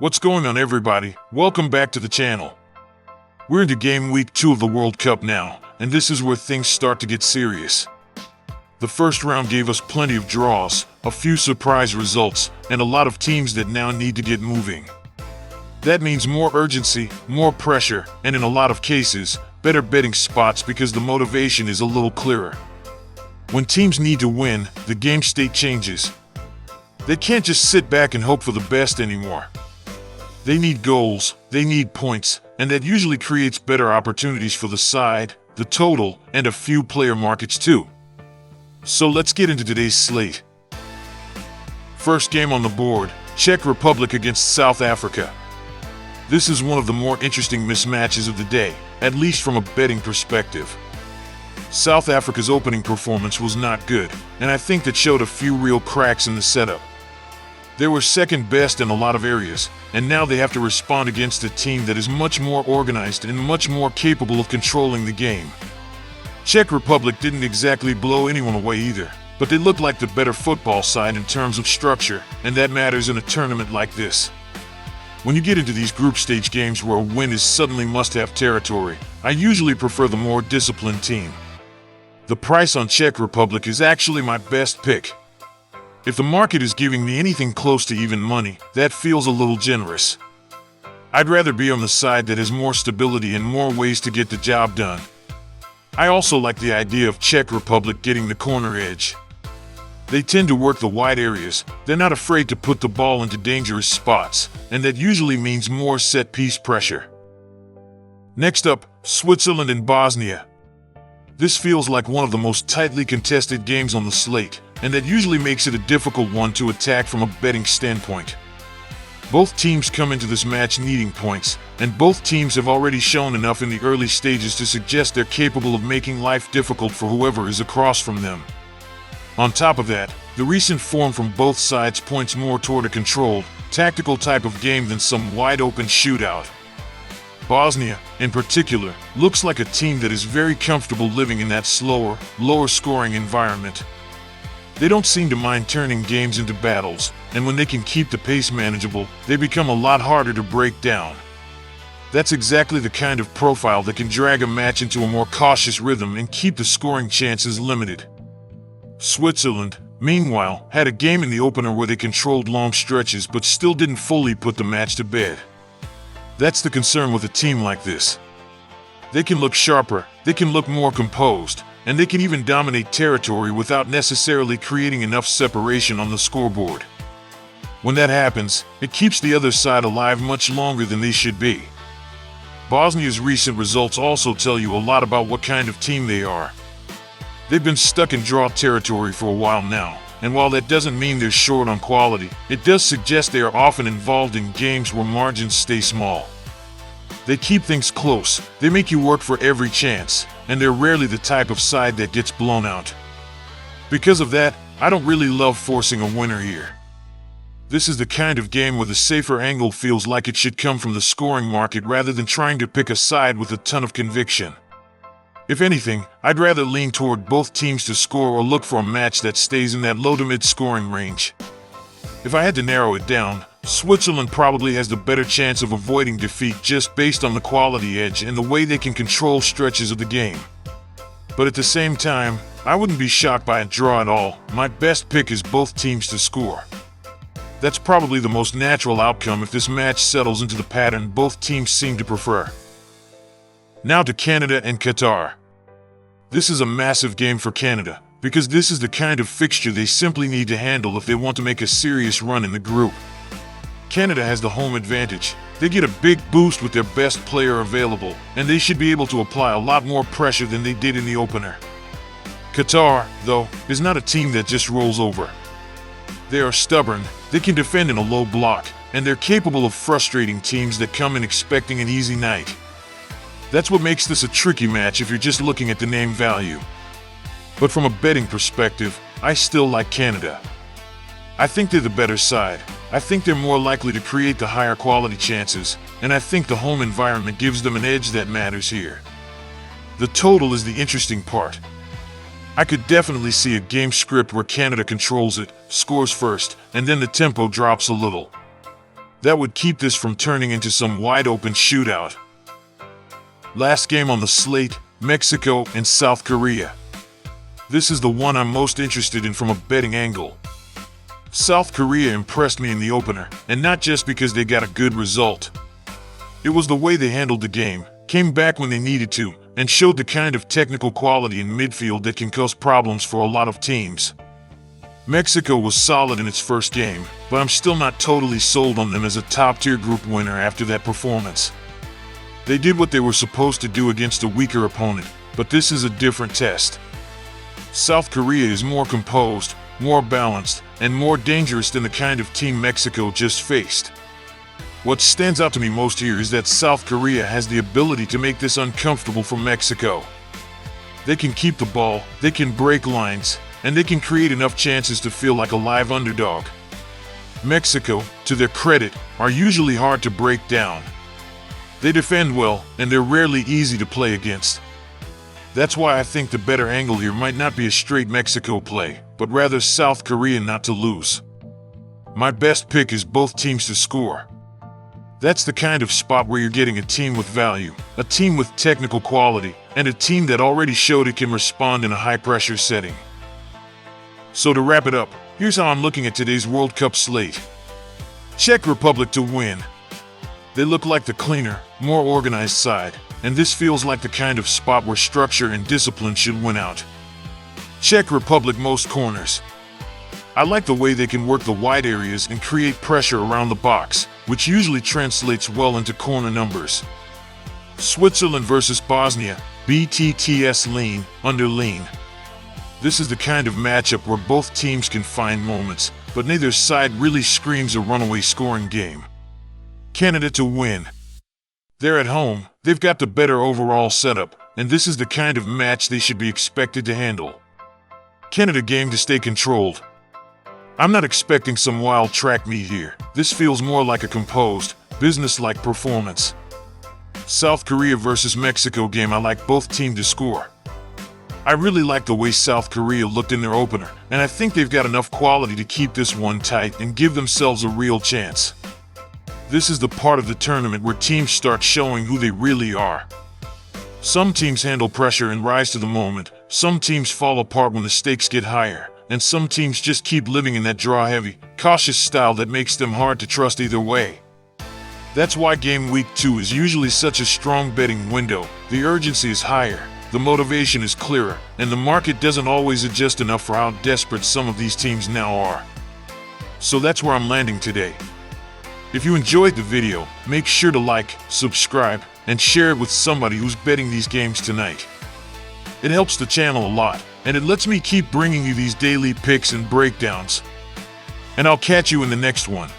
What's going on, everybody? Welcome back to the channel. We're into game week 2 of the World Cup now, and this is where things start to get serious. The first round gave us plenty of draws, a few surprise results, and a lot of teams that now need to get moving. That means more urgency, more pressure, and in a lot of cases, better betting spots because the motivation is a little clearer. When teams need to win, the game state changes. They can't just sit back and hope for the best anymore. They need goals, they need points, and that usually creates better opportunities for the side, the total, and a few player markets too. So let's get into today's slate. First game on the board, Czech Republic against South Africa. This is one of the more interesting mismatches of the day, at least from a betting perspective. South Africa's opening performance was not good, and I think that showed a few real cracks in the setup. They were second best in a lot of areas, and now they have to respond against a team that is much more organized and much more capable of controlling the game. Czech Republic didn't exactly blow anyone away either, but they looked like the better football side in terms of structure, and that matters in a tournament like this. When you get into these group stage games where a win is suddenly must-have territory, I usually prefer the more disciplined team. The price on Czech Republic is actually my best pick. If the market is giving me anything close to even money, that feels a little generous. I'd rather be on the side that has more stability and more ways to get the job done. I also like the idea of Czech Republic getting the corner edge. They tend to work the wide areas, they're not afraid to put the ball into dangerous spots, and that usually means more set-piece pressure. Next up, Switzerland and Bosnia. This feels like one of the most tightly contested games on the slate, and that usually makes it a difficult one to attack from a betting standpoint. Both teams come into this match needing points, and both teams have already shown enough in the early stages to suggest they're capable of making life difficult for whoever is across from them. On top of that, the recent form from both sides points more toward a controlled, tactical type of game than some wide-open shootout. Bosnia, in particular, looks like a team that is very comfortable living in that slower, lower-scoring environment. They don't seem to mind turning games into battles, and when they can keep the pace manageable, they become a lot harder to break down. That's exactly the kind of profile that can drag a match into a more cautious rhythm and keep the scoring chances limited. Switzerland, meanwhile, had a game in the opener where they controlled long stretches but still didn't fully put the match to bed. That's the concern with a team like this. They can look sharper, they can look more composed, and they can even dominate territory without necessarily creating enough separation on the scoreboard. When that happens, it keeps the other side alive much longer than they should be. Bosnia's recent results also tell you a lot about what kind of team they are. They've been stuck in draw territory for a while now, and while that doesn't mean they're short on quality, it does suggest they are often involved in games where margins stay small. They keep things close, they make you work for every chance, and they're rarely the type of side that gets blown out. Because of that, I don't really love forcing a winner here. This is the kind of game where the safer angle feels like it should come from the scoring market rather than trying to pick a side with a ton of conviction. If anything, I'd rather lean toward both teams to score or look for a match that stays in that low to mid scoring range. If I had to narrow it down, Switzerland probably has the better chance of avoiding defeat just based on the quality edge and the way they can control stretches of the game. But at the same time, I wouldn't be shocked by a draw at all. My best pick is both teams to score. That's probably the most natural outcome if this match settles into the pattern both teams seem to prefer. Now to Canada and Qatar. This is a massive game for Canada, because this is the kind of fixture they simply need to handle if they want to make a serious run in the group. Canada has the home advantage. They get a big boost with their best player available, and they should be able to apply a lot more pressure than they did in the opener. Qatar, though, is not a team that just rolls over. They are stubborn, they can defend in a low block, and they're capable of frustrating teams that come in expecting an easy night. That's what makes this a tricky match if you're just looking at the name value. But from a betting perspective, I still like Canada. I think they're the better side. I think they're more likely to create the higher quality chances, and I think the home environment gives them an edge that matters here. The total is the interesting part. I could definitely see a game script where Canada controls it, scores first, and then the tempo drops a little. that would keep this from turning into some wide-open shootout. Last game on the slate, Mexico and South Korea. This is the one I'm most interested in from a betting angle. South Korea impressed me in the opener, and not just because they got a good result. It was the way they handled the game, came back when they needed to, and showed the kind of technical quality in midfield that can cause problems for a lot of teams. Mexico was solid in its first game, but I'm still not totally sold on them as a top-tier group winner after that performance. They did what they were supposed to do against a weaker opponent, but this is a different test. South Korea is more composed, more balanced, and more dangerous than the kind of team Mexico just faced. What stands out to me most here is that South Korea has the ability to make this uncomfortable for Mexico. They can keep the ball, they can break lines, and they can create enough chances to feel like a live underdog. Mexico, to their credit, are usually hard to break down. They defend well, and they're rarely easy to play against. That's why I think the better angle here might not be a straight Mexico play, but rather South Korea not to lose. My best pick is both teams to score. That's the kind of spot where you're getting a team with value, a team with technical quality, and a team that already showed it can respond in a high-pressure setting. So to wrap it up, here's how I'm looking at today's World Cup slate. Czech Republic to win. They look like the cleaner, more organized side, and this feels like the kind of spot where structure and discipline should win out. Czech Republic most corners. I like the way they can work the wide areas and create pressure around the box, which usually translates well into corner numbers. Switzerland versus Bosnia, BTTS lean, under lean. This is the kind of matchup where both teams can find moments, but neither side really screams a runaway scoring game. Canada to win. They're at home, they've got the better overall setup, and this is the kind of match they should be expected to handle. Canada game to stay controlled. I'm not expecting some wild track meet here. This feels more like a composed, business-like performance. South Korea versus Mexico game, I like both teams to score. I really like the way South Korea looked in their opener, and I think they've got enough quality to keep this one tight and give themselves a real chance. This is the part of the tournament where teams start showing who they really are. Some teams handle pressure and rise to the moment, some teams fall apart when the stakes get higher, and some teams just keep living in that draw-heavy, cautious style that makes them hard to trust either way. That's why Game Week 2 is usually such a strong betting window. The urgency is higher, the motivation is clearer, and the market doesn't always adjust enough for how desperate some of these teams now are. So that's where I'm landing today. If you enjoyed the video, make sure to like, subscribe, and share it with somebody who's betting these games tonight. It helps the channel a lot, and it lets me keep bringing you these daily picks and breakdowns. And I'll catch you in the next one.